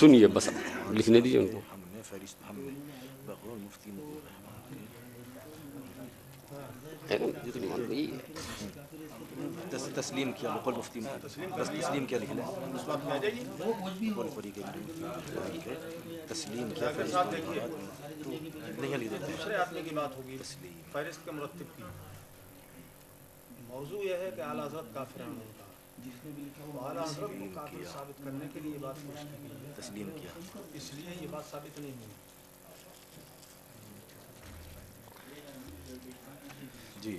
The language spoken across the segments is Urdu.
سنیے بس لکھنے دیجیے ان کو. تسلیم کیا بقول مفتی بس تسلیم کیا لکھ لیں تسلیم کیا نہیں لکھ دیتے. دوسرے آدمی کی بات ہوگی فہرست کے مرتب کی. موضوع یہ ہے کہ اعلیٰ حضرت کافران ہوتا ہے. اعلیٰ حضرت کو کافر ثابت کرنے کے لیے یہ بات تسلیم کیا, اس لیے یہ بات ثابت نہیں ہوئی. جی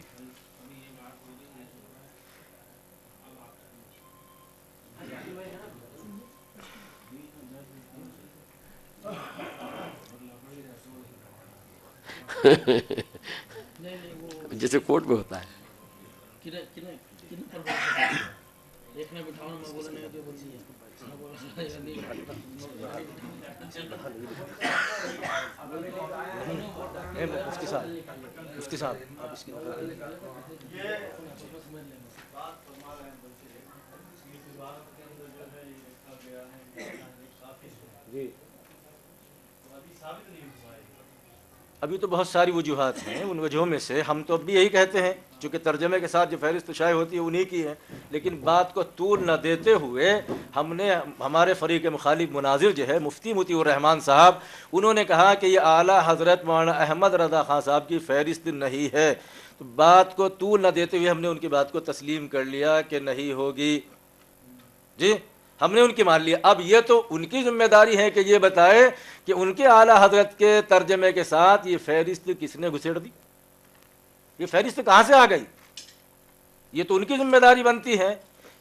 جیسے کورٹ میں ہوتا ہے. مفتی صاحب آپ اس کی جی ابھی تو بہت ساری وجوہات ہیں. ان وجوہوں میں سے ہم تو اب بھی یہی کہتے ہیں چونکہ ترجمے کے ساتھ جو فہرست شائع ہوتی ہے انہی کی ہے, لیکن بات کو طول نہ دیتے ہوئے ہم نے ہمارے فریق مخالف مناظر جو ہے مفتی مطیع الرحمان صاحب, انہوں نے کہا کہ یہ اعلیٰ حضرت مولانا احمد رضا خان صاحب کی فہرست نہیں ہے. تو بات کو طول نہ دیتے ہوئے ہم نے ان کی بات کو تسلیم کر لیا کہ نہیں ہوگی. جی ہم نے ان کی مان لیا. اب یہ تو ان کی ذمہ داری ہے کہ یہ بتائے کہ ان کے اعلیٰ حضرت کے ترجمے کے ساتھ یہ فہرست کس نے گھسیڑ دی, یہ فہرست کہاں سے آ گئی. یہ تو ان کی ذمہ داری بنتی ہے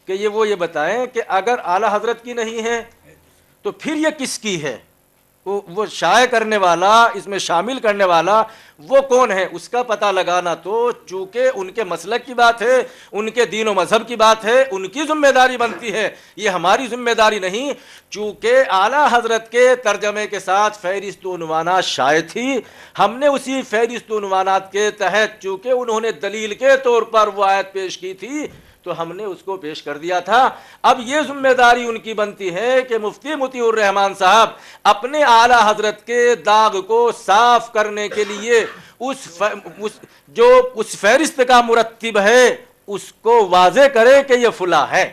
کہ وہ یہ بتائیں کہ اگر اعلیٰ حضرت کی نہیں ہے تو پھر یہ کس کی ہے. وہ شائع کرنے والا, اس میں شامل کرنے والا وہ کون ہے, اس کا پتہ لگانا تو چونکہ ان کے مسلک کی بات ہے, ان کے دین و مذہب کی بات ہے, ان کی ذمہ داری بنتی ہے, یہ ہماری ذمہ داری نہیں. چونکہ اعلیٰ حضرت کے ترجمے کے ساتھ فہرست و عنوانات شائع تھی, ہم نے اسی فہرست و عنوانات کے تحت چونکہ انہوں نے دلیل کے طور پر وہ آیت پیش کی تھی تو ہم نے اس کو پیش کر دیا تھا. اب یہ ذمہ داری ان کی بنتی ہے کہ مفتی مطیع الرحمان صاحب اپنے اعلیٰ حضرت کے داغ کو صاف کرنے کے لیے اس فہرست کا مرتب ہے اس کو واضح کرے کہ یہ فلاں ہے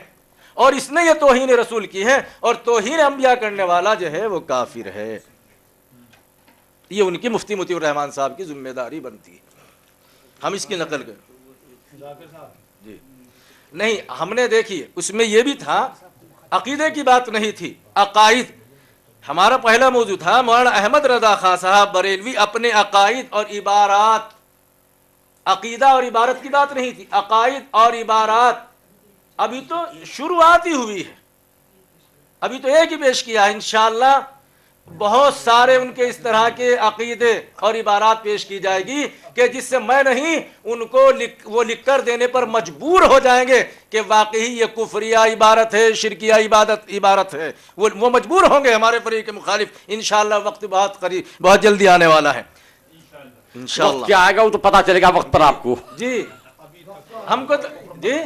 اور اس نے یہ توہین رسول کی ہے اور توہین انبیاء کرنے والا جو ہے وہ کافر ہے. یہ ان کی مفتی مطیع الرحمان صاحب کی ذمہ داری بنتی ہے. ہم اس کی نقل کریں. جی نہیں, ہم نے دیکھی اس میں یہ بھی تھا, عقیدے کی بات نہیں تھی, عقائد. ہمارا پہلا موضوع تھا مولانا احمد رضا خان صاحب بریلوی اپنے عقائد اور عبارات, عقیدہ اور عبارت کی بات نہیں تھی, عقائد اور عبارات. ابھی تو شروعات ہی ہوئی ہے, ابھی تو ایک ہی پیش کیا ہے. انشاءاللہ بہت سارے ان کے اس طرح کے عقیدے اور عبارات پیش کی جائے گی کہ جس سے میں نہیں ان کو وہ لکھ کر دینے پر مجبور ہو جائیں گے کہ واقعی یہ کفریہ عبارت ہے, شرکیہ عبارت ہے. وہ مجبور ہوں گے ہمارے فریق مخالف. انشاءاللہ وقت بہت قریب, بہت جلدی آنے والا ہے. وقت کیا آئے گا وہ تو پتہ چلے گا وقت پر آپ کو. جی ہم کو جی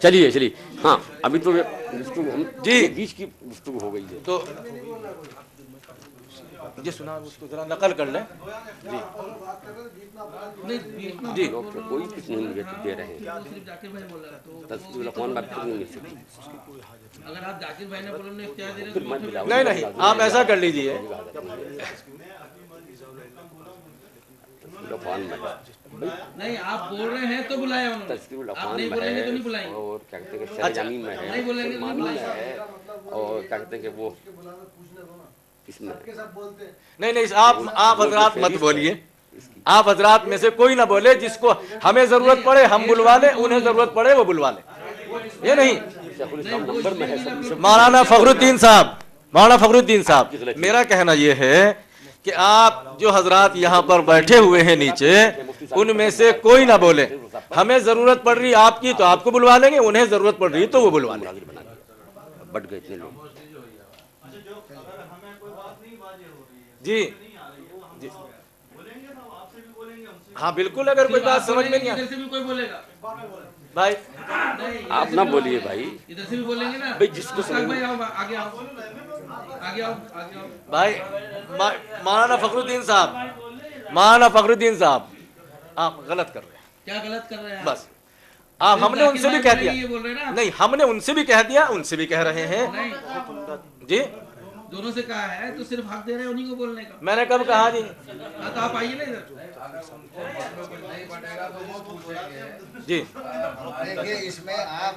چلیے ہاں ابھی تو جی بیچ کی گفتگو ہو گئی ہے تو جی سنا اس کو ذرا نقل کر لیں. جی کوئی کچھ نہیں دے رہے ہیں. تصدیق الاقوال میں نہیں مل سکتی. نہیں آپ ایسا کر لیجیے. نہیں آپ بول رہے ہیں تو بلائیں انہوں نے, تصدیق آپ الاقوال نہیں میں بولیں گے تو نہیں ہے بلائیں گے. اور کیا کہتے ہیں کہ شرعی میں ہے, سلمانی میں ہے, اور کیا کہتے ہیں کہ وہ اس میں نہیں آپ حضرات مت بولیے. آپ حضرات میں سے کوئی نہ بولے. جس کو ہمیں ضرورت پڑے ہم بلوا لیں, انہیں ضرورت پڑے وہ بلوا لیں. یہ نہیں نمبر میں ہے سب. مولانا فخر الدین صاحب میرا کہنا یہ ہے کہ آپ جو حضرات یہاں پر بیٹھے ہوئے ہیں نیچے ان میں سے کوئی نہ بولے. ہمیں ضرورت پڑ رہی آپ کی تو آپ کو بلوا لیں گے, انہیں ضرورت پڑ رہی تو وہ بلوا لیں گے. بٹ گئے اتنے لوگ. جی ہاں بالکل, اگر کوئی بات سمجھ میں نہیں ادھر سے بھی کوئی بولےگا بھائی, آپ نہ بولیے بھائی, ادھر سے بھی بولیں گے نا بھائی جس کو مشتاق بھائی آؤ, آگے آؤ, آگے آؤ, آگے آؤ. بھائی مولانا فخر الدین صاحب, مولانا فخر الدین صاحب, آپ غلط کر رہے ہیں. کیا غلط کر رہے ہیں بس آپ, ہم نے ان سے بھی کہہ دیا, یہ بول رہے ہیں نا نہیں ہم نے ان سے بھی کہہ دیا, ان سے بھی کہہ رہے ہیں نہیں, جی. دونوں سے کہا ہے تو صرف حق دے رہے ہیں انہیں کو بولنے کا. میں نے کب کہا جی؟ ہاں تو آپ آئیے نا ادھر. جی دیکھیے اس میں آپ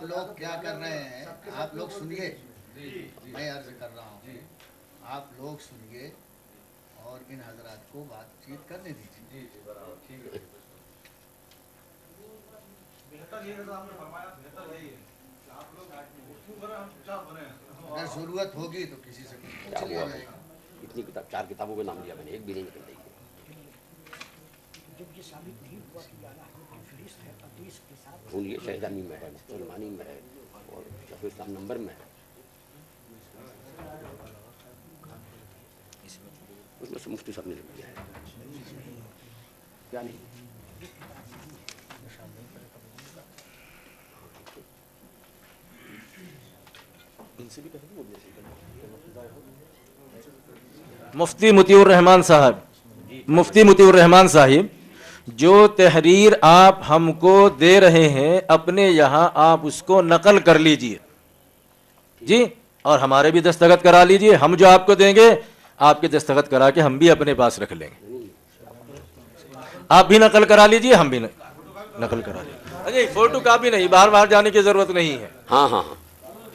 لوگ کیا کر رہے ہیں, آپ لوگ سنیے, میں عرض کر رہا ہوں, آپ لوگ سنیے اور ان حضرات کو بات چیت کرنے دیجیے. اگر ضرورت ہوگی تو کسی سے پوچھ لیا جائے گا. اتنی کتاب, 4 کتابوں کے نام لیا میں نے, ایک بھی نہیں نکل رہی ہے. یہ شہدانی میں ہے, سلمانی میں ہے, اور شفیع اسلام نمبر میں ہے. اس میں سے مفتی صاحب نے لکھ دیا ہے. کیا نہیں, مفتی مطیع الرحمان صاحب, مفتی مطیع الرحمان صاحب, جو تحریر آپ ہم کو دے رہے ہیں اپنے یہاں, آپ اس کو نقل کر لیجئے جی, اور ہمارے بھی دستخط کرا لیجئے. ہم جو آپ کو دیں گے آپ کے دستخط کرا کے ہم بھی اپنے پاس رکھ لیں گے. آپ بھی نقل کرا لیجئے, ہم بھی نقل کرا لیجئے. اجی فوٹو کاپی نہیں, باہر باہر جانے کی ضرورت نہیں ہے. ہاں ہاں ہاں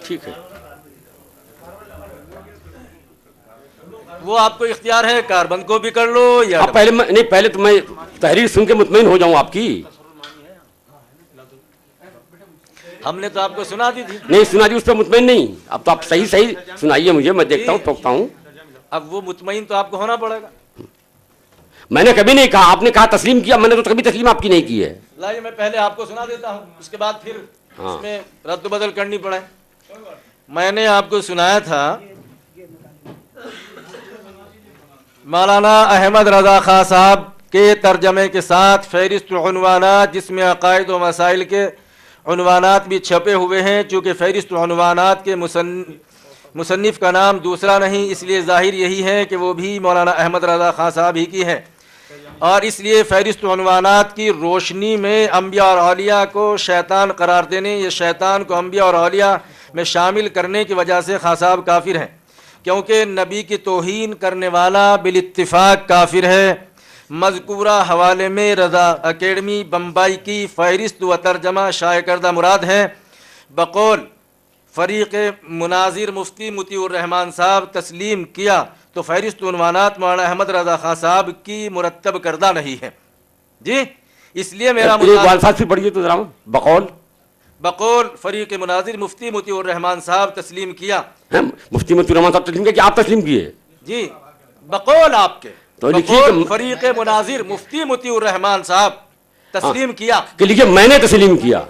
ٹھیک ہے. وہ آپ کو اختیار ہے, کاربند کو بھی کر لو یا پہلے نہیں, پہلے تو میں تحریر سن کے مطمئن ہو جاؤں آپ کی. ہم نے تو آپ کو سنا دی تھی. نہیں سنا دی, اس پہ مطمئن نہیں. اب تو آپ صحیح سنائیے مجھے, میں دیکھتا ہوں, ٹوکتا ہوں. اب وہ مطمئن تو آپ کو ہونا پڑے گا. میں نے کبھی نہیں کہا, آپ نے کہا تسلیم کیا, میں نے تو کبھی تسلیم آپ کی نہیں کی ہے. لائیے میں پہلے آپ کو سنا دیتا ہوں, اس کے بعد پھر اس میں رد و بدل کرنی پڑے. میں نے آپ کو سنایا تھا مولانا احمد رضا خان صاحب کے ترجمے کے ساتھ فہرست عنوانات, جس میں عقائد و مسائل کے عنوانات بھی چھپے ہوئے ہیں. چونکہ فہرست عنوانات کے مصنف کا نام دوسرا نہیں, اس لیے ظاہر یہی ہے کہ وہ بھی مولانا احمد رضا خان صاحب ہی کی ہے, اور اس لیے فہرست عنوانات کی روشنی میں انبیاء اور اولیاء کو شیطان قرار دینے, یہ شیطان کو انبیاء اور اولیاء میں شامل کرنے کی وجہ سے خان صاحب کافر ہیں, کیونکہ نبی کی توہین کرنے والا بالاتفاق کافر ہے. مذکورہ حوالے میں رضا اکیڈمی بمبئی کی فہرست و ترجمہ شائع کردہ مراد ہے. بقول فریق مناظر مفتی مطیع الرحمان صاحب تسلیم کیا تو فہرست عنوانات مولانا احمد رضا خان صاحب کی مرتب کردہ نہیں ہے جی. اس لیے میرا الفاظ بھی پڑھیے تو ذرا. بقول فریق مناظر مفتی مطیع الرحمان صاحب تسلیم کیا. مفتی مطیع الرحمان صاحب تسلیم کیا کہ آپ تسلیم کیے جی؟ بقول آپ کے, تو بقول فریق مناظر مفتی مطیع الرحمان صاحب تسلیم کیا کہ لکھیے میں نے تسلیم کیا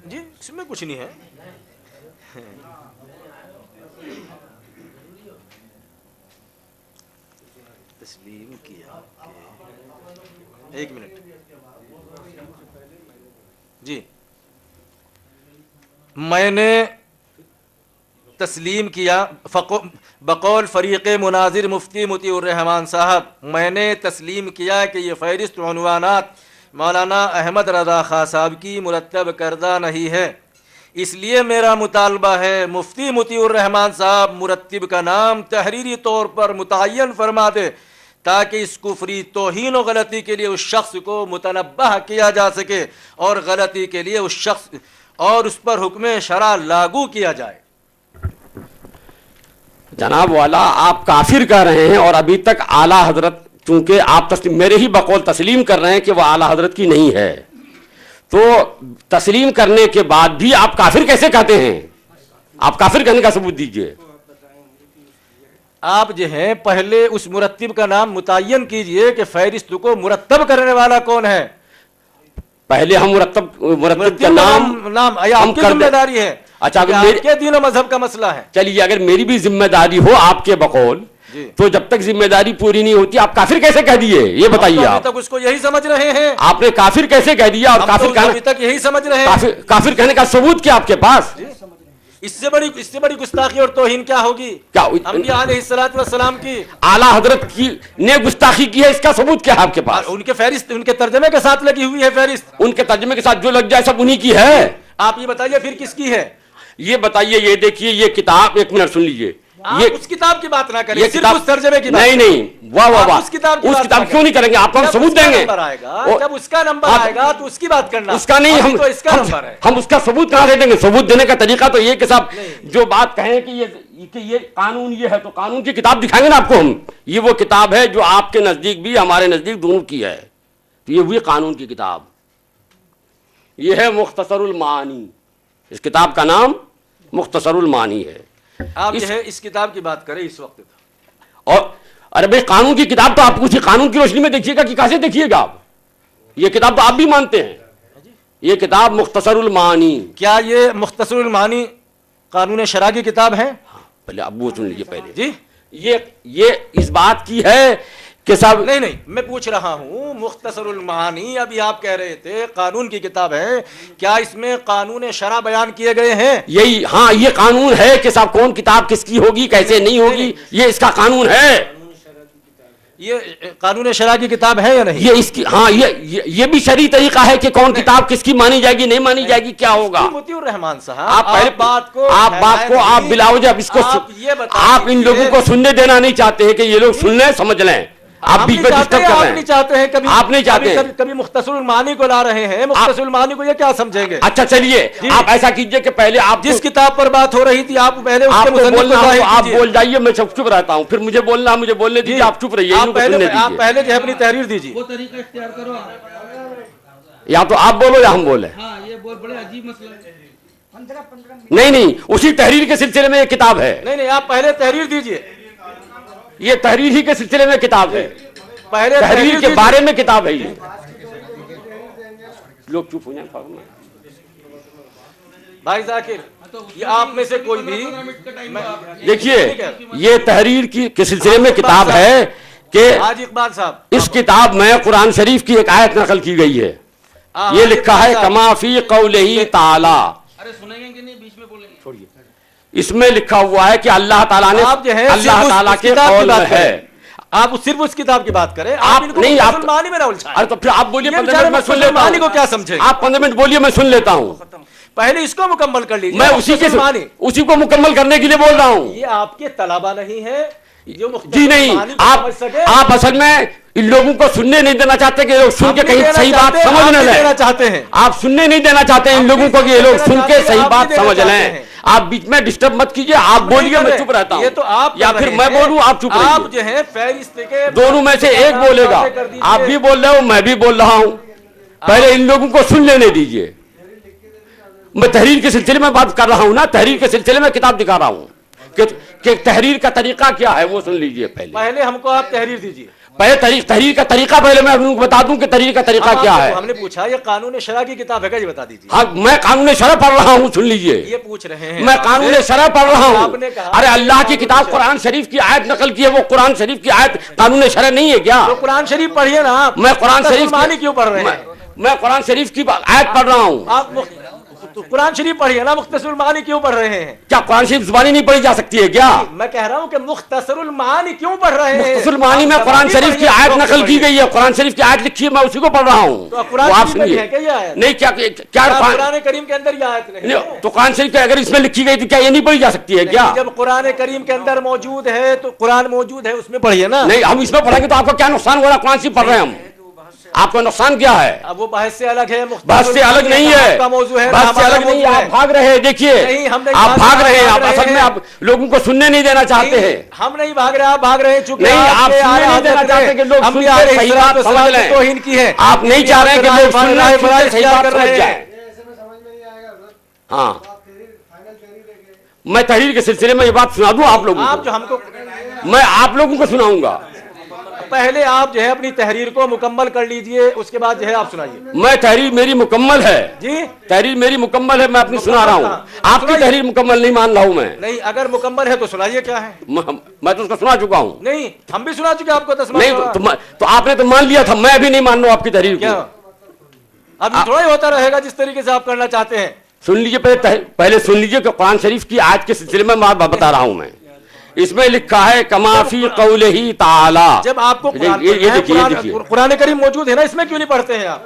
جی, اس میں کچھ نہیں ہے. تسلیم کیا, ایک منٹ جی. میں نے تسلیم کیا بقول فریق مناظر مفتی مطیع الرحمان صاحب, میں نے تسلیم کیا کہ یہ فہرست عنوانات مولانا احمد رضا خان صاحب کی مرتب کردہ نہیں ہے. اس لیے میرا مطالبہ ہے مفتی مطیع الرحمان صاحب مرتب کا نام تحریری طور پر متعین فرما دے, تاکہ اس کفری توہین و غلطی کے لیے اس شخص کو متنبہ کیا جا سکے, اور غلطی کے لیے اس شخص اور اس پر حکم شرع لاگو کیا جائے. جناب والا, آپ کافر کہہ رہے ہیں, اور ابھی تک اعلیٰ حضرت, چونکہ آپ میرے ہی بقول تسلیم کر رہے ہیں کہ وہ اعلیٰ حضرت کی نہیں ہے, تو تسلیم کرنے کے بعد بھی آپ کافر کیسے کہتے ہیں؟ آپ کافر کہنے کا ثبوت دیجئے. آپ جو ہیں پہلے اس مرتب کا نام متعین کیجئے کہ فہرست کو مرتب کرنے والا کون ہے. پہلے ہم مرتب کا نام آپ کی ذمہ داری ہے. اچھا یہ اگر آپ کے دین و مذہب کا مسئلہ ہے. چلیے اگر میری بھی ذمہ داری ہو آپ کے بقول جی. تو جب تک ذمہ داری پوری نہیں ہوتی آپ کافر کیسے کہہ دیے یہ بتائیے. ابھی آپ تک اس کو یہی سمجھ رہے ہیں. آپ نے کافر کیسے کہہ دیا اور ہم کافر تو ابھی تک یہی سمجھ رہے ہیں. کافر کہنے کا ثبوت کیا آپ کے پاس؟ اس سے بڑی گستاخی اور توہین کیا ہوگی کیا انبیاء علیہ الصلوۃ والسلام کی؟ اعلیٰ حضرت کی نے گستاخی کی ہے اس کا ثبوت کیا ہے آپ کے پاس؟ ان کے فہرست ان کے ترجمے کے ساتھ لگی ہوئی ہے فہرست. ان کے ترجمے کے ساتھ جو لگ جائے سب انہی کی ہے. آپ یہ بتائیے پھر کس کی ہے؟ یہ بتائیے یہ دیکھیے یہ کتاب ایک منٹ سن لیجئے. آپ یہ اس کتاب کی بات نہ کریں یہ صرف کتاب اس ترجمے کی بات نہیں نہیں واہ واہ آپ واہ اس کتاب کی بات نہ کیوں نہیں کریں گے آپ کو ہم جب ثبوت اس کا دیں گے. نمبر آئے گا جب اس کا نمبر آئے گا تو اس کی بات کرنا. اس کا نہیں ابھی تو اس کا نمبر ہے. ہم اس کا ثبوت کہاں سے دیں گے؟ ثبوت دینے کا طریقہ تو یہ کہ صاحب جو بات کہیں کہ یہ قانون یہ ہے تو قانون کی کتاب دکھائیں گے نا آپ کو ہم. یہ وہ کتاب ہے جو آپ کے نزدیک بھی ہمارے نزدیک دونوں کی ہے. یہ ہوئی قانون کی کتاب. یہ ہے مختصر المعانی. اس کتاب کا نام مختصر المعانی ہے. آپ جو ہے اس کتاب کی بات کریں اس وقت. اور ارے بھائی قانون کی کتاب تو آپ اسی قانون کی روشنی میں دیکھیے گا کہ کیسے دیکھیے گا آپ؟ یہ کتاب تو آپ بھی مانتے ہیں. یہ کتاب مختصر المعانی. کیا یہ مختصر المعانی قانون شرع کی کتاب ہے؟ پہلے اب وہ سن لیجیے پہلے. جی یہ اس بات کی ہے کہ صاحب نہیں میں پوچھ رہا ہوں مختصر المعانی ابھی آپ کہہ رہے تھے قانون کی کتاب ہے. کیا اس میں قانون شرع بیان کیے گئے ہیں؟ یہی ہاں یہ قانون ہے کہ صاحب کون کتاب کس کی ہوگی کیسے نہیں ہوگی یہ اس کا قانون ہے. یہ قانون شرع کی کتاب ہے یا نہیں؟ یہ اس کی ہاں یہ بھی شرعی طریقہ ہے کہ کون کتاب کس کی مانی جائے گی نہیں مانی جائے گی کیا ہوگا. مطیع الرحمان صاحب آپ پہلے بات کو آپ بلاوجہ اب اس کو آپ ان لوگوں کو سننے دینا نہیں چاہتے ہیں کہ یہ لوگ سن لیں سمجھ لیں. آپ بیچ میں ڈسٹرب کر رہے ہیں. آپ نہیں چاہتے ہیں کبھی آپ نہیں چاہتے ہیں. کبھی مختصر المعانی کو لا رہے ہیں. مختصر المعانی کو یہ کیا سمجھیں گے؟ اچھا چلیے آپ ایسا کیجئے کہ پہلے آپ جس کتاب پر بات ہو رہی تھی آپ پہلے اس کے مصنف بولنا کو ظاہر آپ کیجئے. بول جائیے میں چپ رہتا ہوں پھر مجھے بولنا مجھے بولنے دیجیے آپ چپ رہیے. آپ پہلے جو ہے اپنی تحریر دیجیے. وہ طریقہ اختیار کرو آپ. یا تو آپ بولو یا ہم بولیں. ہاں یہ بہت بڑے عجیب مسئلہ ہے. نہیں اسی تحریر کے سلسلے میں یہ کتاب ہے. نہیں آپ پہلے تحریر دیجیے. یہ تحریر ہی کے سلسلے میں کتاب ہے. پہلے تحریر کے بارے میں کتاب ہے. یہ لوگ چپ ہو جائیں. بھائی ذاکر یہ آپ میں سے کوئی بھی دیکھیے یہ تحریر کے سلسلے میں کتاب ہے کہ حاجی اقبال صاحب اس کتاب میں قرآن شریف کی ایک آیت نقل کی گئی ہے. یہ لکھا ہے کما فی قولہ تعالی. ارے سنیں گے کہ نہیں بیچ میں بولیں گے. چھوڑیے اس میں لکھا ہوا ہے کہ اللہ تعالیٰ نے آپ جو ہے اللہ تعالیٰ کے قول میں ہے. آپ صرف اس کتاب کی بات کریں. آپ نہیں آپ المعانی میں نہ الجھائیں. ارے تو پھر آپ بولیے 15 منٹ میں سن لیتا المعانی کو ہوں. کیا سمجھیں؟ آپ 15 منٹ بولیے میں سن لیتا ہوں. پہلے اس کو مکمل کر لیجیے. میں اسی کو مکمل کرنے کے لیے بول رہا ہوں. یہ آپ کے طلبہ نہیں ہے جو جی نہیں آپ اصل میں ان لوگوں کو سننے نہیں دینا چاہتے کہ لوگ سن کے کہیں صحیح بات سمجھ نہ لیں. چاہتے ہیں آپ سننے نہیں دینا چاہتے ان لوگوں کو کہ یہ لوگ سن کے صحیح بات سمجھ لیں. آپ بیچ میں ڈسٹرب مت کیجیے. آپ بولیے میں چپ رہتا یہ تو ہوں آپ یا پھر میں بولوں آپ چپ رہیے. آپ جو ہے فہرست کے دونوں میں سے ایک بولے گا. آپ بھی بول رہے ہو میں بھی بول رہا ہوں. پہلے ان لوگوں کو سن لینے دیجیے. میں تحریر کے سلسلے میں بات کر رہا ہوں نا. تحریر کے سلسلے میں کتاب دکھا رہا ہوں کہ تحریر کا طریقہ کیا ہے وہ سن لیجیے. پہلے ہم کو آپ تحریر دیجیے. پہلے تحریر کا طریقہ پہلے میں بتا دوں کہ تحریر کا طریقہ کیا ہے. ہم نے پوچھا یہ قانون شرع کی کتاب ہے کیا یہ بتا دیجیے. ہاں میں قانون شرع پڑھ رہا ہوں سن لیجیے. یہ پوچھ رہے ہیں میں قانون شرع پڑھ رہا ہوں. آپ نے کہا ارے اللہ کی کتاب قرآن شریف کی آیت نقل کی ہے وہ قرآن شریف کی آیت قانون شرع نہیں ہے کیا؟ تو قرآن شریف پڑھیے نا. آپ میں قرآن شریف معنی کیوں پڑھ رہے ہیں؟ میں قرآن شریف کی آیت پڑھ رہا ہوں. آپ قرآن شریف پڑھیے نا. مختصر المعانی کیوں پڑھ رہے ہیں؟ کیا قرآن شریف زبانی نہیں پڑھی جا سکتی ہے کیا؟ میں کہہ رہا ہوں کہ مختصر المعانی کیوں پڑھ رہے ہیں؟ مختصر المعانی میں قرآن شریف کی آیت نقل کی گئی ہے. قرآن شریف کی آیت لکھی ہے میں اسی کو پڑھ رہا ہوں. تو قرآن شریف میں ہے کیا یہ آیت؟ نہیں کیا قرآن کریم کے اندر یہ آیت نہیں تو قرآن شریف اگر اس میں لکھی گئی تو کیا یہ نہیں پڑھی جا سکتی ہے کیا؟ جب قرآن کریم کے اندر موجود ہے تو قرآن موجود ہے اس میں پڑھیے نا. نہیں ہم اس میں پڑھیں گے تو آپ کو کیا نقصان ہو رہا ہے؟ قرآن شریف پڑھ رہے ہیں ہم. آپ کا نقصان کیا ہے؟ اب وہ بحث سے الگ ہے. بحث سے الگ نہیں ہے. بحث سے الگ نہیں ہے. آپ بھاگ رہے ہیں. دیکھیے آپ بھاگ رہے ہیں. آپ اصل میں آپ لوگوں کو سننے نہیں دینا چاہتے ہیں. ہم نہیں بھاگ رہے آپ بھاگ رہے ہیں. چونکہ نہیں آپ سننے نہیں دینا چاہتے کہ لوگ سن کے صحیح بات سمجھ لیں. توہین کی ہے. آپ نہیں چاہ رہے کہ لوگ سننے کے صحیح بات سمجھ جائیں. ہاں میں تحریر کے سلسلے میں یہ بات سنا دوں آپ لوگوں کو. آپ جو ہم کو میں آپ لوگوں کو سناؤں گا. پہلے آپ جو ہے اپنی تحریر کو مکمل کر لیجئے, اس کے بعد جو ہے آپ سنائیے. میں تحریر میری مکمل ہے جی تحریر میری مکمل ہے, میں اپنی سنا رہا ہوں. آپ کی تحریر مکمل نہیں مان رہا ہوں میں. نہیں, اگر مکمل ہے تو سنائیے کیا ہے. میں تو اس کو سنا چکا ہوں. نہیں, ہم بھی سنا چکے آپ کو 10 نہیں تو آپ نے تو مان لیا تھا, میں ابھی نہیں مان رہا ہوں آپ کی تحریر کو. کیا اب یہ تھوڑا ہی ہوتا رہے گا جس طریقے سے آپ کرنا چاہتے ہیں. سن لیجئے, پہلے سن لیجئے کہ قرآن شریف کی آیت کے سلسلے میں بتا رہا ہوں میں. اس میں لکھا ہے کما فی قولہ تعالی. جب آپ کو قرآن کریم موجود ہے نا, اس میں کیوں نہیں پڑھتے ہیں آپ؟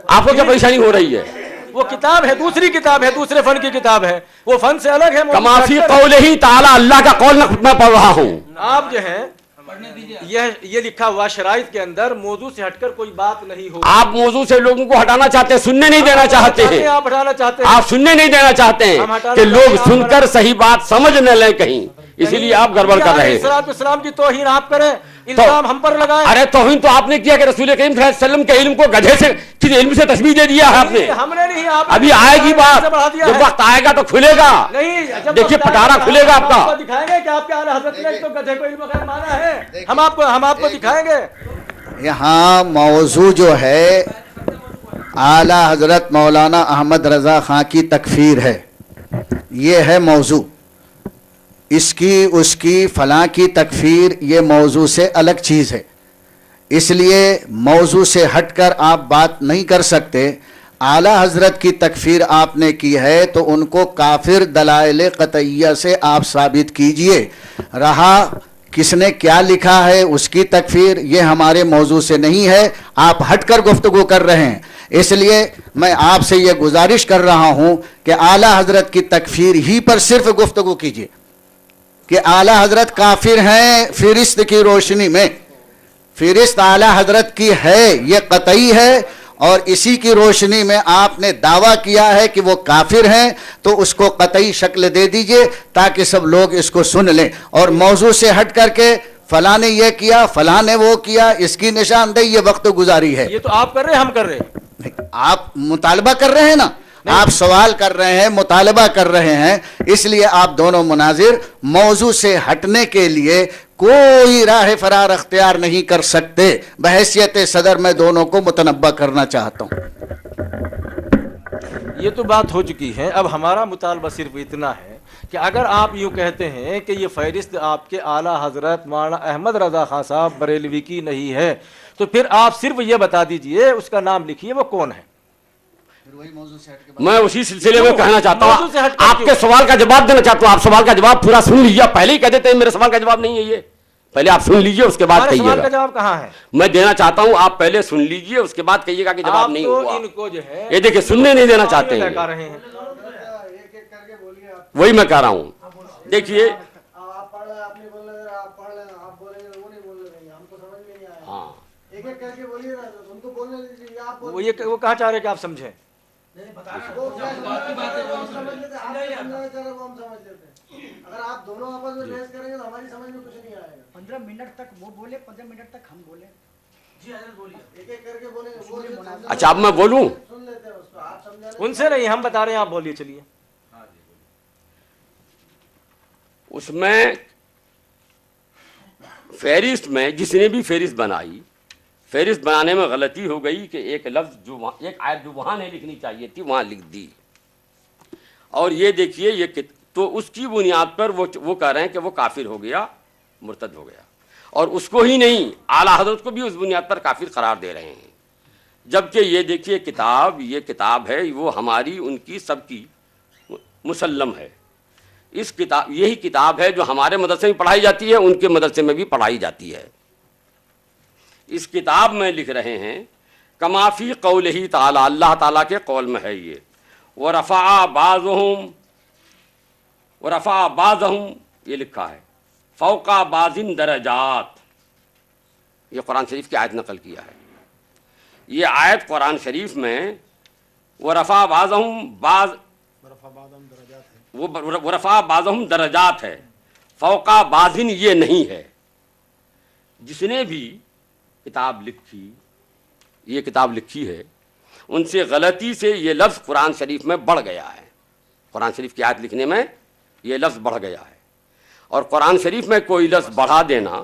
آپ کو کیا پریشانی ہو رہی ہے؟ وہ کتاب ہے, دوسری کتاب ہے, دوسرے فن کی کتاب ہے, وہ فن سے الگ ہے. کما فی قولہ تعالی, اللہ کا قول میں پڑھ رہا ہوں. آپ جو ہے یہ لکھا ہوا شرائط کے اندر موضوع سے ہٹ کر کوئی بات نہیں ہو. آپ موضوع سے لوگوں کو ہٹانا چاہتے ہیں, سننے نہیں دینا چاہتے ہیں. آپ ہٹانا چاہتے ہیں, آپ سننے نہیں دینا چاہتے ہیں کہ لوگ سن کر صحیح بات سمجھ نہ لیں کہیں, اسی لیے آپ گڑبڑ کر رہے ہیں. اسلام کی توہین آپ کریں, الزام ہم پر لگائیں. ارے توہین تو آپ نے کیا کہ رسول کریم صلی اللہ علیہ وسلم کے علم کو گدھے سے کسی علم سے تشبیہ دے دیا ہے آپ نے. ہم نے نہیں, آپ ابھی آئے گی بات, جب وقت آئے گا تو کھلے گا. نہیں, دیکھیے پٹارا کھلے گا آپ کا. دکھائیں گے کہ آپ کے اعلی حضرت نے تو گدھے کو علم غیب مانا ہے. ہم آپ کو دکھائیں گے. یہاں موضوع جو ہے اعلی حضرت مولانا احمد رضا خان کی تکفیر ہے, یہ ہے موضوع. اس کی فلاں کی تکفیر یہ موضوع سے الگ چیز ہے, اس لیے موضوع سے ہٹ کر آپ بات نہیں کر سکتے. اعلی حضرت کی تکفیر آپ نے کی ہے تو ان کو کافر دلائل قطعیہ سے آپ ثابت کیجئے. رہا کس نے کیا لکھا ہے اس کی تکفیر, یہ ہمارے موضوع سے نہیں ہے, آپ ہٹ کر گفتگو کر رہے ہیں. اس لیے میں آپ سے یہ گزارش کر رہا ہوں کہ اعلی حضرت کی تکفیر ہی پر صرف گفتگو کیجئے کہ اعلی حضرت کافر ہیں. فہرست کی روشنی میں فہرست اعلی حضرت کی ہے, یہ قطعی ہے, اور اسی کی روشنی میں آپ نے دعویٰ کیا ہے کہ وہ کافر ہیں, تو اس کو قطعی شکل دے دیجئے تاکہ سب لوگ اس کو سن لیں. اور موضوع سے ہٹ کر کے فلاں نے یہ کیا, فلاں نے وہ کیا, اس کی نشاندہی یہ وقت گزاری ہے. یہ تو آپ کر رہے ہیں, ہم کر رہے ہیں. آپ مطالبہ کر رہے ہیں نا, آپ سوال کر رہے ہیں, مطالبہ کر رہے ہیں, اس لیے آپ دونوں مناظر موضوع سے ہٹنے کے لیے کوئی راہ فرار اختیار نہیں کر سکتے. بحیثیت صدر میں دونوں کو متنبہ کرنا چاہتا ہوں. یہ تو بات ہو چکی ہے. اب ہمارا مطالبہ صرف اتنا ہے کہ اگر آپ یوں کہتے ہیں کہ یہ فہرست آپ کے اعلیٰ حضرت مولانا احمد رضا خان صاحب بریلوی کی نہیں ہے, تو پھر آپ صرف یہ بتا دیجئے, اس کا نام لکھیے وہ کون ہے. میں اسی سلسلے میں کہنا چاہتا ہوں, آپ کے سوال کا جواب دینا چاہتا ہوں. آپ سوال کا جواب پورا سن لیجیے, پہلے ہی کہہ دیتے ہیں میرے سوال کا جواب نہیں ہے یہ. پہلے آپ سن لیجئے اس کے بعد کہیے سوال کا گا. جواب کہاں ہے؟ میں دینا چاہتا ہوں, آپ پہلے سن لیجئے اس کے بعد کہیے گا کہ جواب نہیں ہوا. ان کو جو ہے یہ دیکھیں سننے نہیں دینا چاہتے ہیں, وہی میں کہہ رہا ہوں. دیکھیے وہ کہاں چاہ رہے کہ آپ سمجھیں. اگر آپ دونوں آپس میں بحث کریں گے تو ہماری سمجھ میں کچھ نہیں آئے گا. 15 منٹ تک وہ بولے, 15 منٹ تک ہم بولیں. جی حضرت بولیے, ایک ایک کر کے بولیں. اچھا اب میں بولوں, سن لیتے ہیں اس کو, آپ سمجھا. ان سے نہیں, ہم بتا رہے ہیں, آپ بولیے. چلیے. اس میں فہرست میں جس نے بھی فہرست بنائی, فہرست بنانے میں غلطی ہو گئی کہ ایک لفظ جو وہاں, ایک آیت جو وہاں نہیں لکھنی چاہیے تھی وہاں لکھ دی. اور یہ دیکھیے یہ تو اس کی بنیاد پر وہ کہہ رہے ہیں کہ وہ کافر ہو گیا, مرتد ہو گیا, اور اس کو ہی نہیں اعلیٰ حضرت کو بھی اس بنیاد پر کافر قرار دے رہے ہیں. جبکہ یہ دیکھیے یہ کتاب ہے, وہ ہماری ان کی سب کی مسلم ہے. اس کتاب, یہی کتاب ہے جو ہمارے مدرسے میں پڑھائی جاتی ہے, ان کے مدرسے میں بھی پڑھائی جاتی ہے. اس کتاب میں لکھ رہے ہیں کما فی قولہ تعالی, اللہ تعالیٰ کے قول میں ہے یہ, ورفع بعضهم یہ لکھا ہے فوق بعض درجات. یہ قرآن شریف کی آیت نقل کیا ہے. یہ آیت قرآن شریف میں ورفع بعضهم درجات ہے, فوق بعض یہ نہیں ہے. جس نے بھی یہ کتاب لکھی ہے ان سے غلطی سے یہ لفظ قرآن شریف میں بڑھ گیا ہے. قرآن شریف کی آیت لکھنے میں یہ لفظ بڑھ گیا ہے. اور قرآن شریف میں کوئی لفظ بڑھا دینا,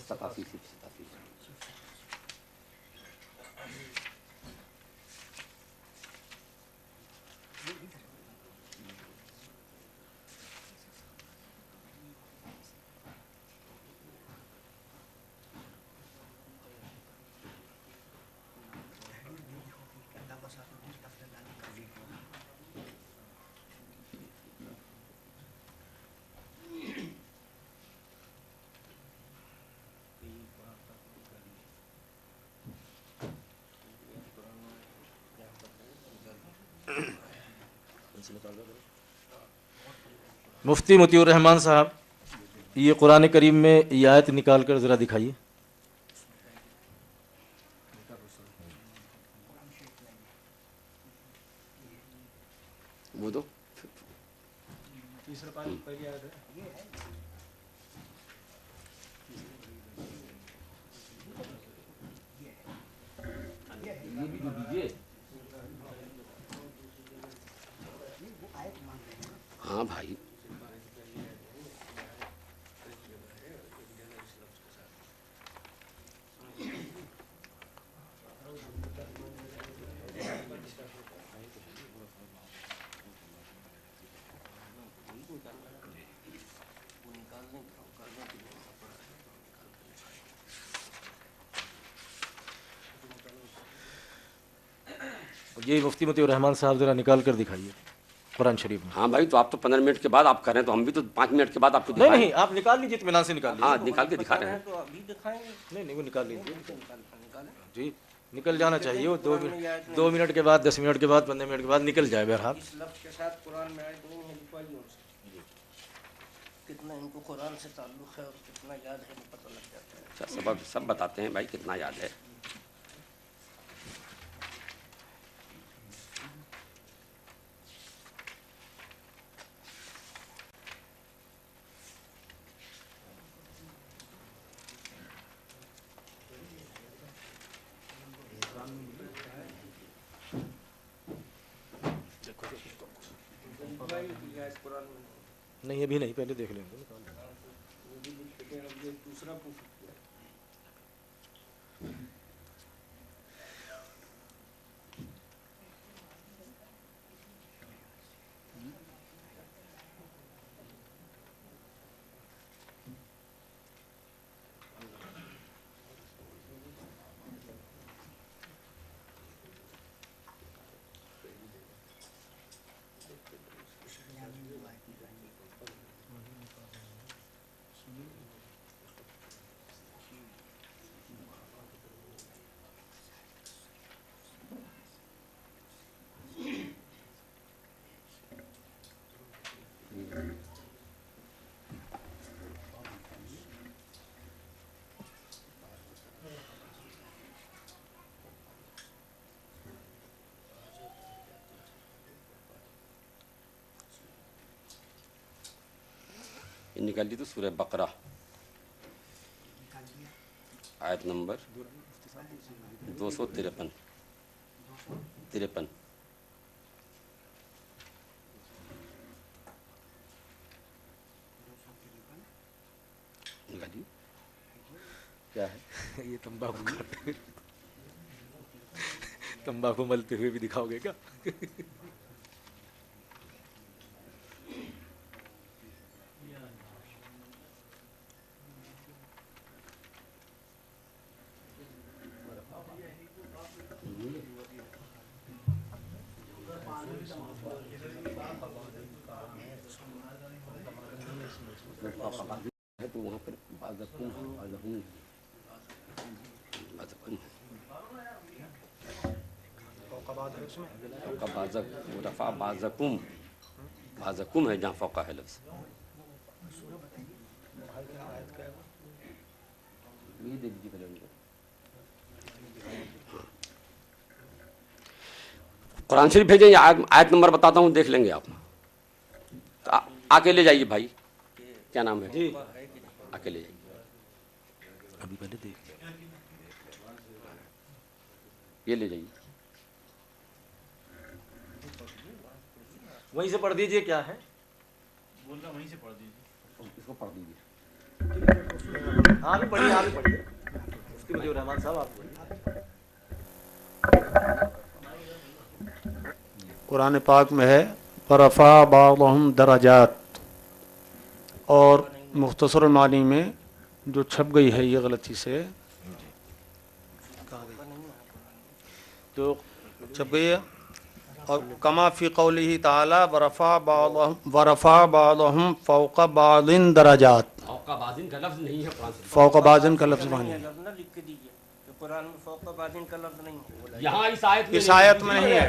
87 مفتی مطیع الرحمان صاحب، یہ قرآن کریم میں یہ آیت نکال کر ذرا دکھائیے. وہ دو. ہاں بھائی، یہ مفتی مطیع الرحمان صاحب ذرا نکال کر دکھائیے قرآن شریف میں. ہاں بھائی، تو آپ تو 15 منٹ کے بعد آپ کریں تو ہم بھی تو 5 منٹ کے بعد آپ کو نہیں دکھائیں. نہیں، آپ نکال لیجیے، اطمینان سے نکال لیجیے. ہاں نکال کے دکھا رہے ہیں. نہیں نہیں، وہ نکال لیجیے. جی نکل جانا چاہیے. وہ 2 منٹ کے بعد، 10 منٹ کے بعد، 15 منٹ کے بعد نکل جائے. بہرحال اس لفظ کے ساتھ قرآن میں آیت نہیں ہے، لکھوائیے ان سے. کتنا ان کو قرآن سے تعلق ہے اور کتنا یاد ہے وہ پتہ لگ جاتا ہے. اچھا، سب بتاتے ہیں بھائی کتنا یاد ہے. نہیں ابھی نہیں، پہلے دیکھ لیں گے. نکال لی تو سورہ بقرہ آیت نمبر 253. نکالیے. کیا ہے یہ تمباکو کھاتے، تمباکو ملتے ہوئے بھی دکھاؤ گے کیا؟ ہے تو وہاں پر بعضکم رفع بعضکم ہے جہاں فوقہ ہے لفظ. یہ دیکھ لیجیے پہلے ان کو. قرآن شریف بھیجیں یا آیت نمبر بتاتا ہوں، دیکھ لیں گے آپ. آ کے لے جائیے بھائی. کیا نام ہے؟ جی آ کے لے جائیے. ابھی پہلے دیکھ لیں. یہ لے جائیے. وہیں سے پڑھ دیجئے. کیا ہے بول رہا وہیں سے پڑھ دیجیے. اس کو پڑھ دیجیے. آپ بھی پڑھیے، آپ بھی پڑھیے. مفتی مطیع الرحمان صاحب آپ پڑھیے. قرآن پاک میں ہے فرفع بعضهم درجات، اور مختصر المعانی میں جو چھپ گئی ہے یہ غلطی سے تو چھپ گئی ہے. اور کما فی قوله تعالی ورفع بعضهم فوق بعض درجات. فوق بعضن کا لفظ نہیں ہے قرآن شریف. فوق بعضن کا لفظ نہیں ہے، لفظ نہ لکھ کے دیجیے کہ قرآن میں فوق بعضن کا لفظ نہیں ہے. یہاں اس آیت اس آیت میں نہیں ہے.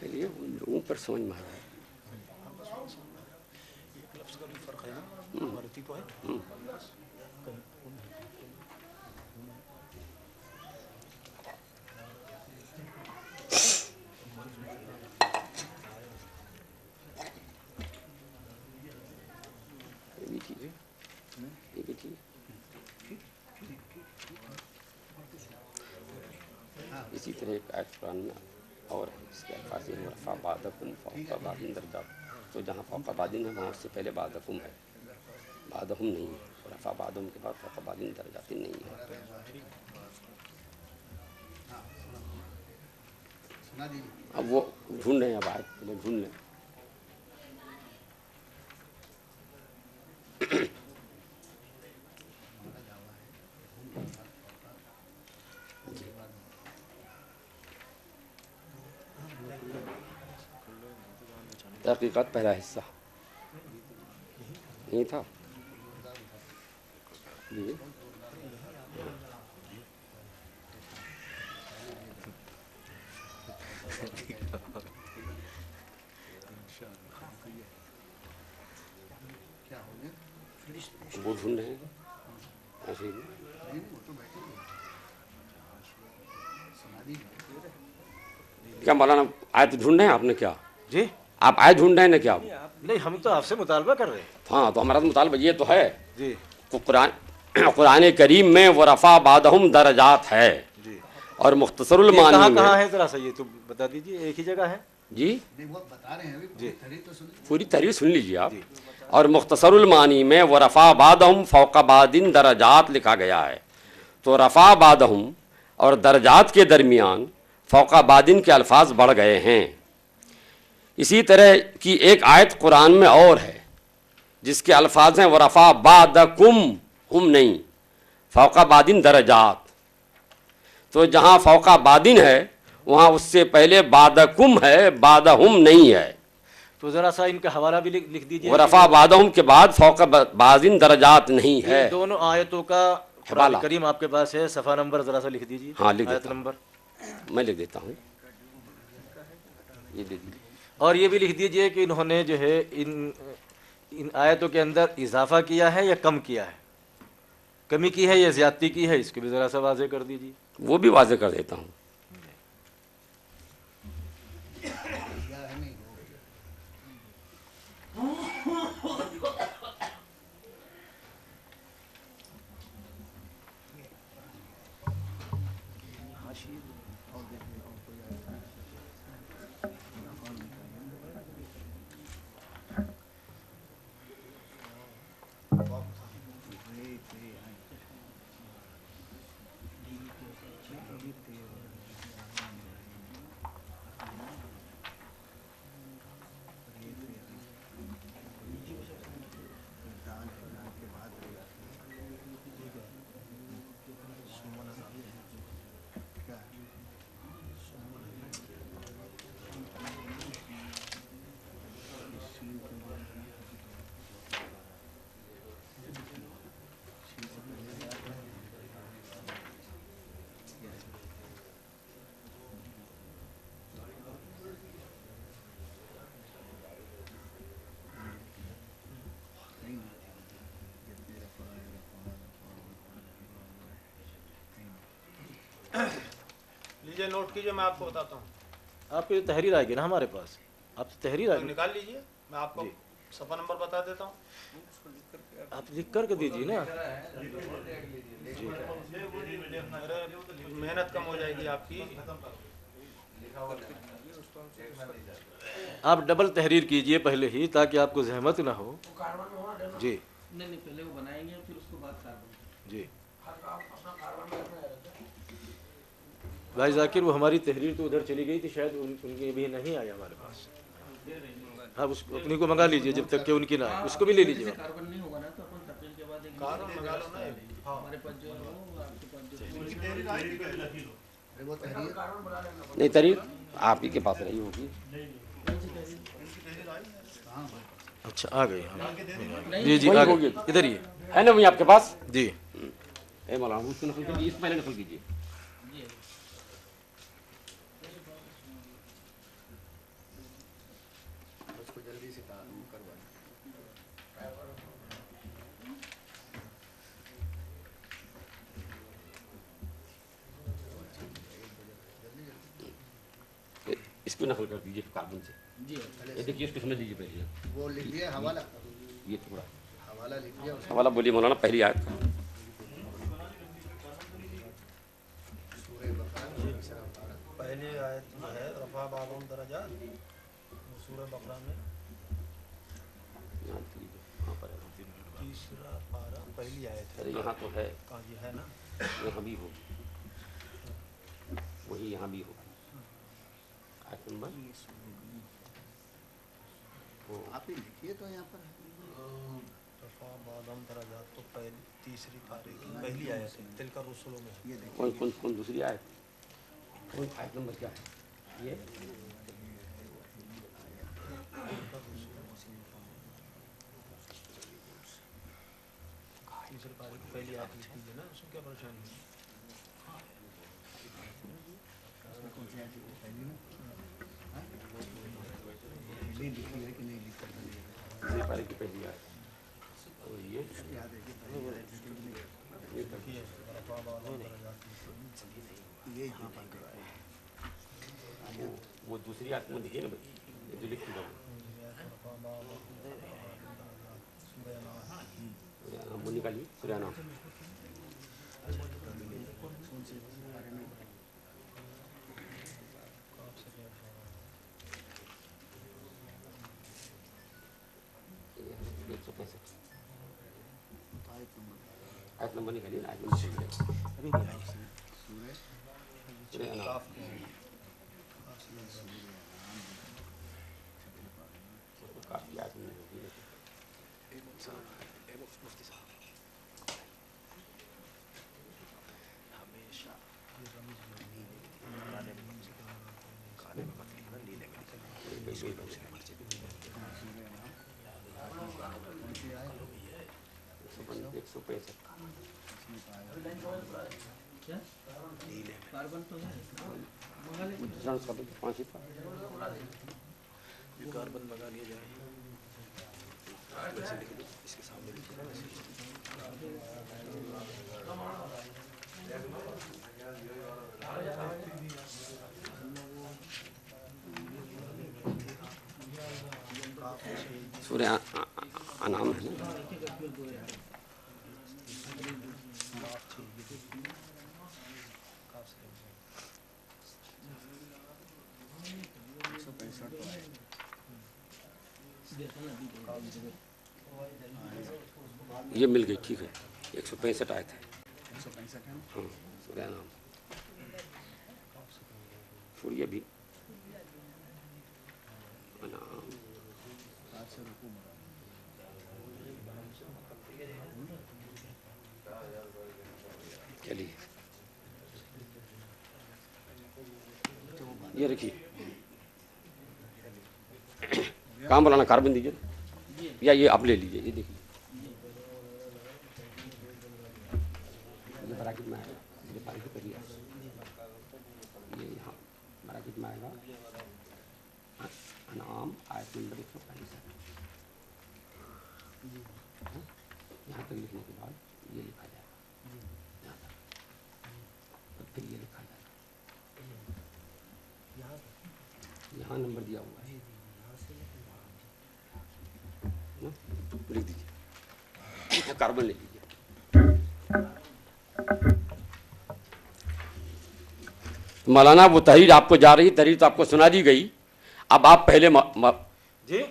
چلیے ان لوگوں پر سمجھ میں آ جائے. اسی طرح ایک آیت قرآن میں اور ہے اس کے الفاظ ہیں ورفع بعضکم فوق بعض درجات. تو جہاں فوق بعض ہے وہاں اس سے پہلے بعضکم ہے, بعضہم نہیں ہے. رفع بعضہم کے بعد فوق بعض درجات نہیں ہے. اب وہ ڈھونڈ رہے ہیں, اب آیت پہلے ڈھونڈ لیں. تحقیقات پہلا حصہ نہیں تھا جی. وہ ڈھونڈ رہے ہیں ایسے ہی. کیا مولانا آیت ڈھونڈ رہے ہیں آپ نے؟ کیا جی آپ آیت ڈھونڈ رہے ہیں نا؟ کیا نہیں, ہم تو آپ سے مطالبہ کر رہے ہیں. ہاں تو ہمارا مطالبہ یہ تو ہے جی کہ قرآن کریم میں ورفع بعضہم درجات ہے جی. اور مختصر یہ المعانی کہاں میں کہاں ہے ذرا سا یہ تو بتا دیجیے. ایک ہی جگہ ہے جی وہ بتا رہے ہیں جی. پوری تحریر سن لیجیے آپ. اور مختصر المعانی میں ورفع بعضہم فوق بعض درجات لکھا گیا ہے. تو رفع بعضہم اور درجات کے درمیان فوق بعض کے الفاظ بڑھ گئے ہیں. اسی طرح کی ایک آیت قرآن میں اور ہے جس کے الفاظ ہیں ورفع بعضکم, ہم نہیں, فوق بعض درجات. تو جہاں فوق بعض ہے وہاں اس سے پہلے بعضکم ہے, بعضہم نہیں ہے. تو ذرا سا ان کا حوالہ بھی لکھ دیجیے. ورفع بعضہم کے بعد فوق بعض درجات نہیں ہے. دونوں آیتوں کا قرآن کریم آپ کے پاس ہے, صفحہ نمبر ذرا سا لکھ دیجیے. ہاں لکھ آیت دیتا ہوں, نمبر میں لکھ دیتا ہوں, یہ دے دیجیے. اور یہ بھی لکھ دیجئے کہ انہوں نے جو ہے ان آیتوں کے اندر اضافہ کیا ہے یا کم کیا ہے, کمی کی ہے یا زیادتی کی ہے, اس کو بھی ذرا سا واضح کر دیجیے. وہ بھی واضح کر دیتا ہوں. لیجیے نوٹ کیجیے, میں آپ کو بتاتا ہوں. آپ کی تحریر آئے گی نا ہمارے پاس, آپ سے تحریر آئے گی, نکال لیجیے, میں آپ کو صفحہ نمبر بتا دیتا ہوں. آپ لکھ کر کے دیجیے نا. محنت کم ہو جائے گی آپ کی. آپ ڈبل تحریر کیجئے پہلے ہی تاکہ آپ کو زحمت نہ ہو. جی نہیں پہلے وہ بنائیں گے پھر اس کو بعد کاربن. جی بھائی ذاکر وہ ہماری تحریر تو ادھر چلی گئی تھی شاید ان کی بھی نہیں آئی ہمارے پاس. ہاں اس کو اپنی کو منگا لیجئے جب تک کہ ان کی نہ آئے, اس کو بھی لے لیجئے. کاربن نہیں ہوگا نا تو اپن تقریر کے بعد ایک ہمارے پاس جو ہو آپ کے پاس جو نہیں تحریر آپ ہی کے پاس رہی ہوگی. اچھا آ گئی. جی جی آ گئی, ادھر ہی ہے نا وہی آپ کے پاس. جی. اے مولانا اس کو نقل کیجیے, اس پہلے نقل کیجیے. اس کو نقل کر دیجیے کاربن سے. یہ دیکھیے اس کو سمجھ لیجیے پہلے. وہ لکھ لیا حوالہ, یہ تھوڑا حوالہ لکھ لیا. حوالہ بولیے مولانا پہلی آیت کا. پہلی آیت جو ہے رفع بعضهم درجات, سورہ بقرہ میں تیسرا پارہ پہلی آیت ہے. یہاں تو ہے, کہاں یہ ہے نا, یہاں بھی ہو, وہی یہاں بھی ہو. آیت نمبر آپ ہی لکھیے تو یہاں پر رفع بعضهم درجات تو پہلی تیسری پارے کی پہلی آیت ہے. تلک الرسل میں یہ دیکھیے. کون دوسری آیت, کون آیت نمبر کیا ہے یہ؟ تیسری پارے کی پہلی آیت لکھ دیجیے نا, اس میں کیا پریشانی ہے. دوسری پارے کی پہلی آیت اور یہ رفع بعضهم درجات وہ دوسری آیت میں دیکھیے نا بھائی, یہ جو لکھ دیا وہ نکالیے سورہ انعام. آیت نمبر نکالیے نا, آیت نمبر سورہ انعام. کافی آیت نہیں ہوگی. کاربن تو ہے, کاربن منگا لیا جائے. اس کے سامنے سورہ انعام ہے نا. یہ مل گئی, ٹھیک ہے. 165 آئے تھے. ہاں سورہ انعام چھوڑیے بھی. انعام چلیے یہ رکھیے. کام بولانا کاربن دیجیے یا یہ آپ لے لیجیے. یہ دیکھیے یہ براکٹ میں آئے گا, یہ براکٹ کریے. یہ یہاں براکٹ میں آئے گا انعام آیت نمبر 165. یہاں تک لکھنے کے بعد یہ لکھا جائے گا یہاں تک, اور پھر یہ لکھا جائے گا. یہاں نمبر دیا ہوا ہے, لکھ دیجیے. کاربن لے لیجیے. مولانا وہ تحریر آپ کو جا رہی, تحریر تو آپ کو سنا دی گئی. اب آپ پہلے جی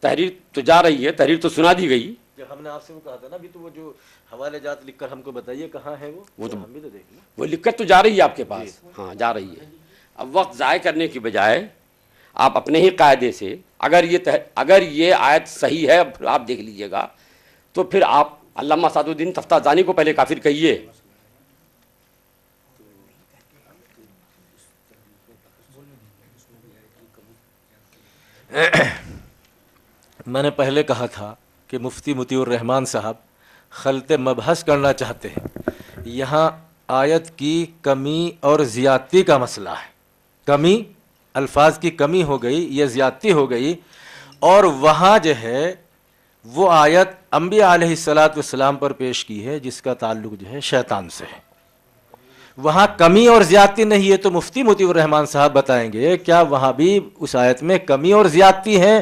تحریر تو جا رہی ہے, تحریر تو سنا دی گئی, کہ ہم نے آپ سے وہ کہا تھا نا ابھی تو وہ جو حوالے جات لکھ کر ہم کو بتائیے کہاں ہے وہ تو ہم بھی تو دیکھ لیں. وہ لکت تو جا رہی ہے آپ کے پاس, ہاں جا رہی ہے. اب وقت ضائع کرنے کی بجائے آپ اپنے ہی قاعدے سے اگر یہ آیت صحیح ہے, پھر آپ دیکھ لیجئے گا, تو پھر آپ علامہ سعد الدین تفتازانی کو پہلے کافر کہیے. میں نے پہلے کہا تھا کہ مفتی مطیع الرحمان صاحب خلط مبحث کرنا چاہتے ہیں. یہاں آیت کی کمی اور زیادتی کا مسئلہ ہے. کمی, الفاظ کی کمی ہو گئی یا زیادتی ہو گئی, اور وہاں جو ہے وہ آیت انبیاء علیہ الصلاۃ والسلام پر پیش کی ہے جس کا تعلق جو ہے شیطان سے ہے. وہاں کمی اور زیادتی نہیں ہے, تو مفتی مطیع الرحمان صاحب بتائیں گے کیا وہاں بھی اس آیت میں کمی اور زیادتی ہے,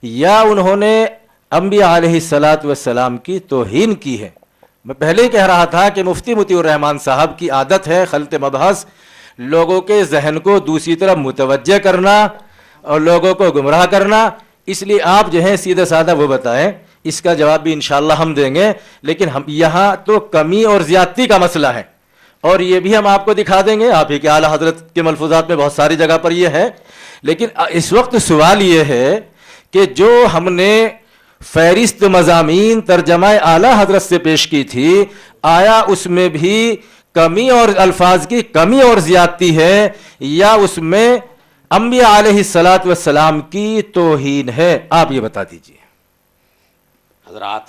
یا انہوں نے انبیاء علیہ الصلاۃ والسلام کی توہین کی ہے. میں پہلے ہی کہہ رہا تھا کہ مفتی مطیع الرحمان صاحب کی عادت ہے خلط مبحث, لوگوں کے ذہن کو دوسری طرف متوجہ کرنا اور لوگوں کو گمراہ کرنا. اس لیے آپ جو ہیں سیدھا سادہ وہ بتائیں, اس کا جواب بھی انشاءاللہ ہم دیں گے, لیکن ہم یہاں تو کمی اور زیادتی کا مسئلہ ہے, اور یہ بھی ہم آپ کو دکھا دیں گے. آپ ہی کے اعلیٰ حضرت کے ملفوظات میں بہت ساری جگہ پر یہ ہے. لیکن اس وقت سوال یہ ہے کہ جو ہم نے فہرست مضامین ترجمہ اعلیٰ حضرت سے پیش کی تھی, آیا اس میں بھی کمی اور الفاظ کی کمی اور زیادتی ہے, یا اس میں انبیاء علیہ الصلاۃ والسلام کی توہین ہے؟ آپ یہ بتا دیجئے. حضرات,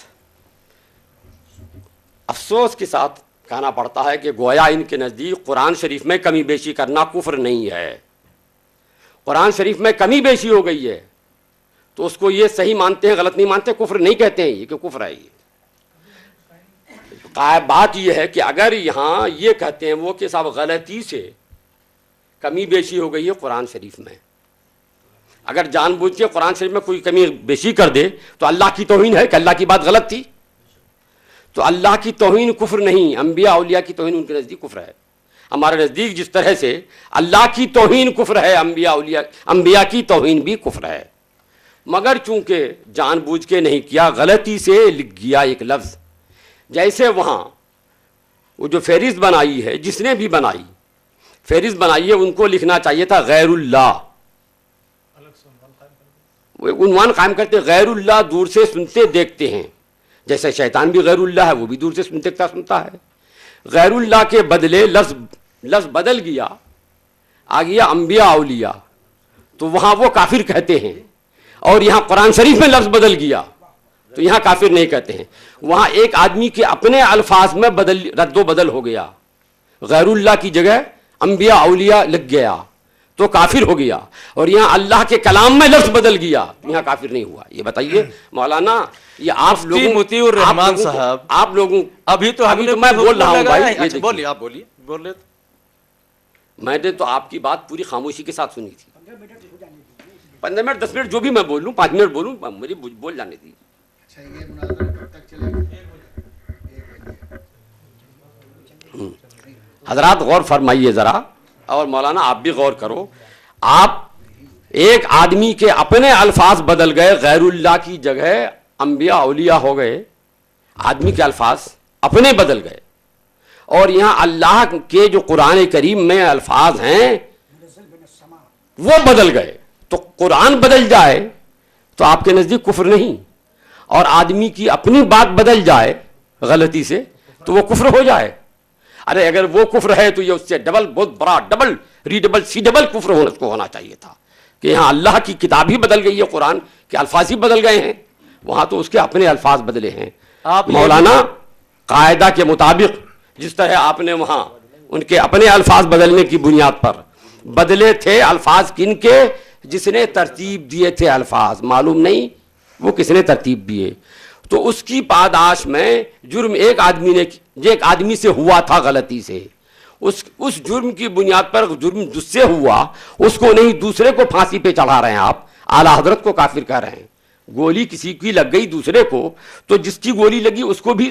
افسوس کے ساتھ کہنا پڑتا ہے کہ گویا ان کے نزدیک قرآن شریف میں کمی بیشی کرنا کفر نہیں ہے. قرآن شریف میں کمی بیشی ہو گئی ہے تو اس کو یہ صحیح مانتے ہیں, غلط نہیں مانتے, کفر نہیں کہتے ہیں یہ کہ کفر ہے. یہ بات یہ ہے کہ اگر یہاں یہ کہتے ہیں وہ کہ صاحب غلطی سے کمی بیشی ہو گئی ہے قرآن شریف میں, اگر جان بوجھ کے قرآن شریف میں کوئی کمی بیشی کر دے تو اللہ کی توہین ہے کہ اللہ کی بات غلط تھی. تو اللہ کی توہین کفر نہیں, انبیاء اولیاء کی توہین ان کے نزدیک کفر ہے. ہمارے نزدیک جس طرح سے اللہ کی توہین کفر ہے, انبیاء کی توہین بھی کفر ہے. مگر چونکہ جان بوجھ کے نہیں کیا, غلطی سے لکھ گیا ایک لفظ, جیسے وہاں وہ جو فہرست بنائی ہے, جس نے بھی بنائی فہرست بنائی ہے, ان کو لکھنا چاہیے تھا غیر اللہ. وہ عنوان قائم کرتے غیر اللہ, دور سے سنتے دیکھتے ہیں, جیسے شیطان بھی غیر اللہ ہے, وہ بھی دور سے دیکھتا سنتا ہے. غیر اللہ کے بدلے لفظ بدل گیا, آ گیا انبیاء اولیاء, تو وہاں وہ کافر کہتے ہیں. اور یہاں قرآن شریف میں لفظ بدل گیا تو یہاں کافر نہیں کہتے ہیں. وہاں ایک آدمی کے اپنے الفاظ میں رد و بدل ہو گیا, غیر اللہ کی جگہ انبیاء اولیاء لگ گیا تو کافر ہو گیا, اور یہاں اللہ کے کلام میں لفظ بدل گیا, یہاں کافر نہیں ہوا. یہ بتائیے مولانا, یہ آپ لوگوں مطیع الرحمان صاحب, آپ لوگوں ابھی تو میں بول رہا ہوں بھائی, بولیے, آپ بولیے, بول رہے تھے. میں نے تو آپ کی بات پوری خاموشی کے ساتھ سنی تھی. 15 منٹ 10 منٹ جو بھی میں بولوں, 5 منٹ بولوں, مجھے بول جانے دی. اچھا, یہ مناظرہ کب تک چلے گا؟ حضرات غور فرمائیے ذرا, اور مولانا آپ بھی غور کرو. آپ ایک آدمی کے اپنے الفاظ بدل گئے, غیر اللہ کی جگہ انبیاء اولیاء ہو گئے, آدمی کے الفاظ اپنے بدل گئے, اور یہاں اللہ کے جو قرآن کریم میں الفاظ ہیں وہ بدل گئے. تو قرآن بدل جائے تو آپ کے نزدیک کفر نہیں, اور آدمی کی اپنی بات بدل جائے غلطی سے تو وہ کفر ہو جائے. ارے اگر وہ کفر ہے تو یہ اس سے ڈبل, بہت بڑا ڈبل, ری ڈبل, سی ڈبل کفر ہونا چاہیے تھا کہ یہاں اللہ کی کتاب ہی بدل گئی ہے, قرآن کے الفاظ ہی بدل گئے ہیں, وہاں تو اس کے اپنے الفاظ بدلے ہیں. آپ مولانا قاعدہ کے مطابق جس طرح آپ نے وہاں ان کے اپنے الفاظ بدلنے کی بنیاد پر بدلے تھے, الفاظ کن کے, جس نے ترتیب دیے تھے الفاظ, معلوم نہیں وہ کس نے ترتیب دیے, تو اس کی پاداش میں جرم ایک آدمی سے ہوا تھا غلطی سے, اس جرم کی بنیاد پر جرم جس سے ہوا اس کو نہیں دوسرے کو پھانسی پہ چڑھا رہے ہیں آپ, اعلیٰ حضرت کو کافر کہہ رہے ہیں. گولی کسی کی لگ گئی دوسرے کو, تو جس کی گولی لگی اس کو بھی